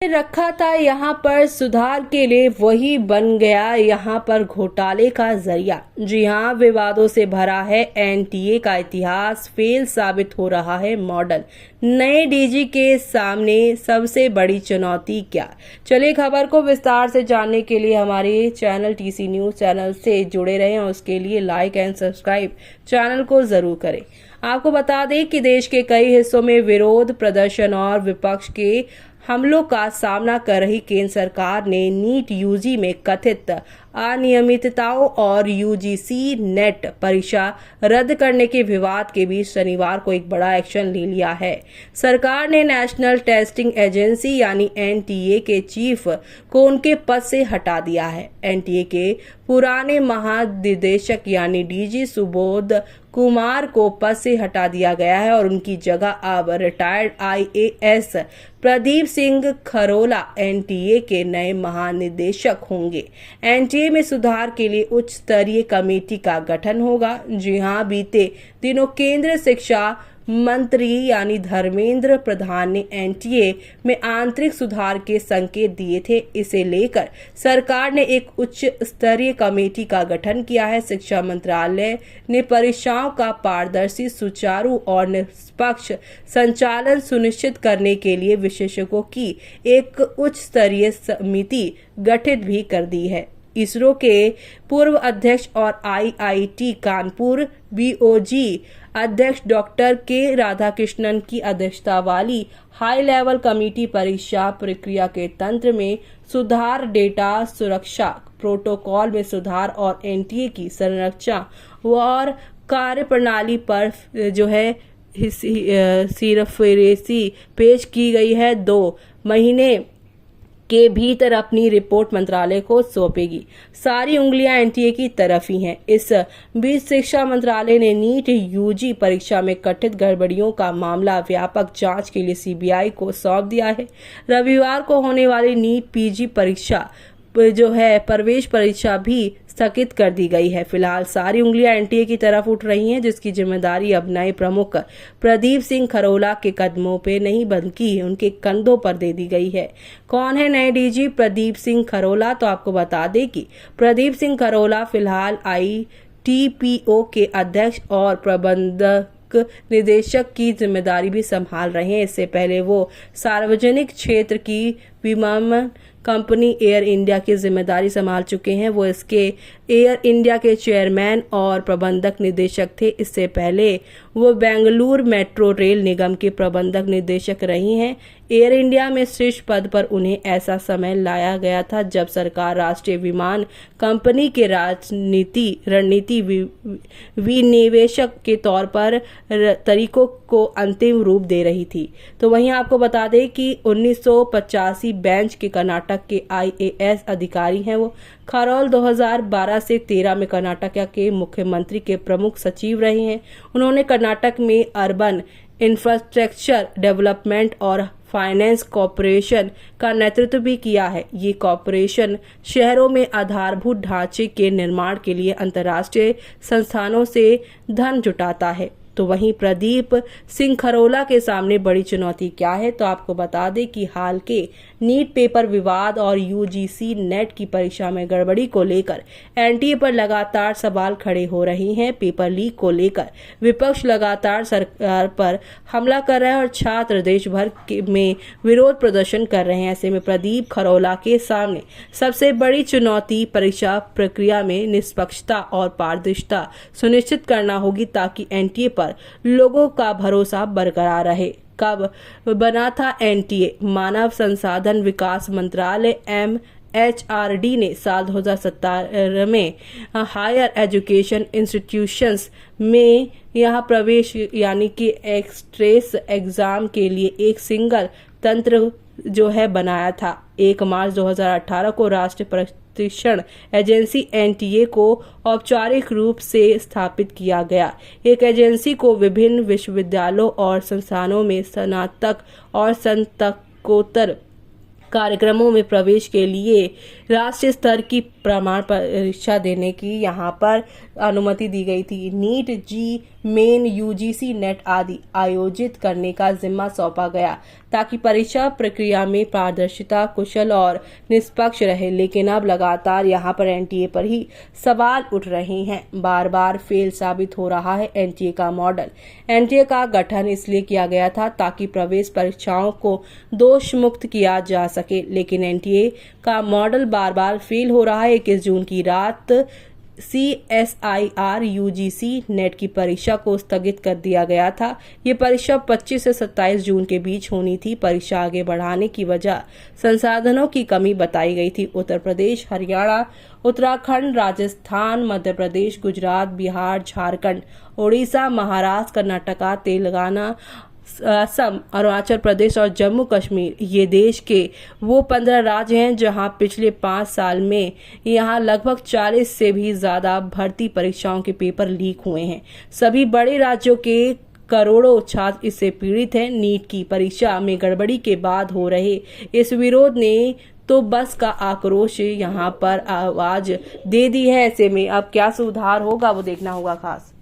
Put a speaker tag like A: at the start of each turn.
A: रखा था यहाँ पर सुधार के लिए, वही बन गया यहाँ पर घोटाले का जरिया। जी हाँ, विवादों से भरा है एनटीए का इतिहास, फेल साबित हो रहा है मॉडल। नए डीजी के सामने सबसे बड़ी चुनौती क्या? चलिए खबर को विस्तार से जानने के लिए हमारे चैनल टीसी न्यूज चैनल से जुड़े रहें और उसके लिए लाइक एंड सब्सक्राइब चैनल को जरूर करें। आपको बता दें कि देश के कई हिस्सों में विरोध प्रदर्शन और विपक्ष के हमलों का सामना कर रही केंद्र सरकार ने नीट यूजी में कथित अनियमितताओं और यूजीसी नेट परीक्षा रद्द करने के विवाद के बीच शनिवार को एक बड़ा एक्शन ले लिया है। सरकार ने नेशनल टेस्टिंग एजेंसी यानी एनटीए के चीफ को उनके पद से हटा दिया है। एनटीए के पुराने महानिदेशक यानी डीजी सुबोध कुमार को पद से हटा दिया गया है और उनकी जगह अब retired IAS Pradeep Singh Kharola NTA के नए महानिदेशक होंगे। एनटीए में सुधार के लिए उच्च स्तरीय कमेटी का गठन होगा। जी हां, बीते दिनों केंद्रीय शिक्षा मंत्री यानी धर्मेंद्र प्रधान ने एनटीए में आंतरिक सुधार के संकेत दिए थे। इसे लेकर सरकार ने एक उच्च स्तरीय कमेटी का गठन किया है। शिक्षा मंत्रालय ने परीक्षाओं का पारदर्शी, सुचारू और निष्पक्ष संचालन सुनिश्चित करने के लिए विशेषज्ञों की एक उच्च स्तरीय समिति गठित भी कर दी है। इसरो के पूर्व अध्यक्ष और आईआईटी कानपुर बीओजी अध्यक्ष डॉक्टर के राधाकृष्णन की अध्यक्षता वाली हाई लेवल कमेटी परीक्षा प्रक्रिया के तंत्र में सुधार, डेटा सुरक्षा प्रोटोकॉल में सुधार और एनटीए की संरचना और कार्यप्रणाली पर जो है सिरफिरेसी पेश की गई है। 2 महीने के भीतर अपनी रिपोर्ट मंत्रालय को सौंपेगी। सारी उंगलियां एनटीए की तरफ ही हैं। इस बीच शिक्षा मंत्रालय ने नीट यूजी परीक्षा में कथित गड़बड़ियों का मामला व्यापक जांच के लिए सीबीआई को सौंप दिया है। रविवार को होने वाली नीट पीजी परीक्षा जो है प्रवेश परीक्षा भी स्थगित कर दी गई है। फिलहाल सारी उंगलियां एनटीए की तरफ उठ रही हैं, जिसकी जिम्मेदारी अब नए प्रमुख प्रदीप सिंह खरोला के कदमों पे नहीं बल्कि उनके कंधों पर दे दी गई है। कौन है नए डीजी प्रदीप सिंह खरोला? तो आपको बता दें कि प्रदीप सिंह खरोला फिलहाल आईटीपीओ के अध्यक्ष और प्रबंधक निदेशक की जिम्मेदारी भी संभाल रहे हैं। इससे पहले वो सार्वजनिक क्षेत्र की विमान कंपनी एयर इंडिया की जिम्मेदारी संभाल चुके हैं। वो इसके एयर इंडिया के चेयरमैन और प्रबंधक निदेशक थे। इससे पहले वो बेंगलुरु मेट्रो रेल निगम के प्रबंधक निदेशक रही हैं। एयर इंडिया में शीर्ष पद पर उन्हें ऐसा समय लाया गया था जब सरकार राष्ट्रीय विमान कंपनी के रणनीति विनिवेशक के तौर पर तरीकों को अंतिम रूप दे रही थी। तो वहीं आपको बता दें कि 1985 बेंच के कर्नाटक के आईएएस अधिकारी हैं। वो खरोल 2012 से 13 में कर्नाटक के मुख्यमंत्री के प्रमुख सचिव रहे हैं। उन्होंने कर्नाटक में अर्बन इंफ्रास्ट्रक्चर डेवलपमेंट और फाइनेंस कॉरपोरेशन का नेतृत्व भी किया है। ये कॉरपोरेशन शहरों में आधारभूत ढांचे के निर्माण के लिए अंतर्राष्ट्रीय संस्थानों से धन जुटाता है। तो वहीं प्रदीप सिंह खरोला के सामने बड़ी चुनौती क्या है? तो आपको बता दें कि हाल के नीट पेपर विवाद और यूजीसी नेट की परीक्षा में गड़बड़ी को लेकर एनटीए पर लगातार सवाल खड़े हो रहे हैं। पेपर लीक को लेकर विपक्ष लगातार सरकार पर हमला कर रहा है और छात्र देश भर में विरोध प्रदर्शन कर रहे हैं। ऐसे में प्रदीप खरोला के सामने सबसे बड़ी चुनौती परीक्षा प्रक्रिया में निष्पक्षता और पारदर्शिता सुनिश्चित करना होगी ताकि एनटीए पर लोगों का भरोसा बरकरार रहे। कब बना था एनटीए? मानव संसाधन विकास मंत्रालय एमएचआरडी ने साल 2017 में हायर एजुकेशन इंस्टीट्यूशंस में यहाँ प्रवेश यानी कि एक्सट्रेस एग्जाम के लिए एक सिंगल तंत्र जो है बनाया था। 1 मार्च 2018 को राष्ट्रीय प्रशिक्षण एजेंसी एनटीए को औपचारिक रूप से स्थापित किया गया। एक एजेंसी को विभिन्न विश्वविद्यालयों और संस्थानों में स्नातक और स्नातकोत्तर कार्यक्रमों में प्रवेश के लिए राष्ट्रीय स्तर की प्रमाण परीक्षा देने की यहाँ पर अनुमति दी गई थी। नीट मेन, यूजीसी नेट आदि आयोजित करने का जिम्मा सौंपा गया ताकि परीक्षा प्रक्रिया में पारदर्शिता, कुशल और निष्पक्ष रहे। लेकिन अब लगातार यहां पर एनटीए पर ही सवाल उठ रहे हैं। बार बार फेल साबित हो रहा है एनटीए का मॉडल। एनटीए का गठन इसलिए किया गया था ताकि प्रवेश परीक्षाओं को दोष मुक्त किया जा सके, लेकिन एनटीए का मॉडल बार बार फेल हो रहा है। 21 जून की रात CSIR यूजीसी नेट की परीक्षा को स्थगित कर दिया गया था। ये परीक्षा 25 से 27 जून के बीच होनी थी। परीक्षा आगे बढ़ाने की वजह संसाधनों की कमी बताई गई थी। उत्तर प्रदेश, हरियाणा, उत्तराखंड, राजस्थान, मध्य प्रदेश, गुजरात, बिहार, झारखंड, उड़ीसा, महाराष्ट्र, कर्नाटका, तेलंगाना, असम, अरुणाचल प्रदेश और जम्मू कश्मीर ये देश के वो 15 राज्य हैं जहां पिछले 5 साल में यहां लगभग 40 से भी ज्यादा भर्ती परीक्षाओं के पेपर लीक हुए हैं। सभी बड़े राज्यों के करोड़ों छात्र इससे पीड़ित हैं। नीट की परीक्षा में गड़बड़ी के बाद हो रहे इस विरोध ने तो बस का आक्रोश यहां पर आवाज दे दी है। ऐसे में अब क्या सुधार होगा वो देखना होगा खास।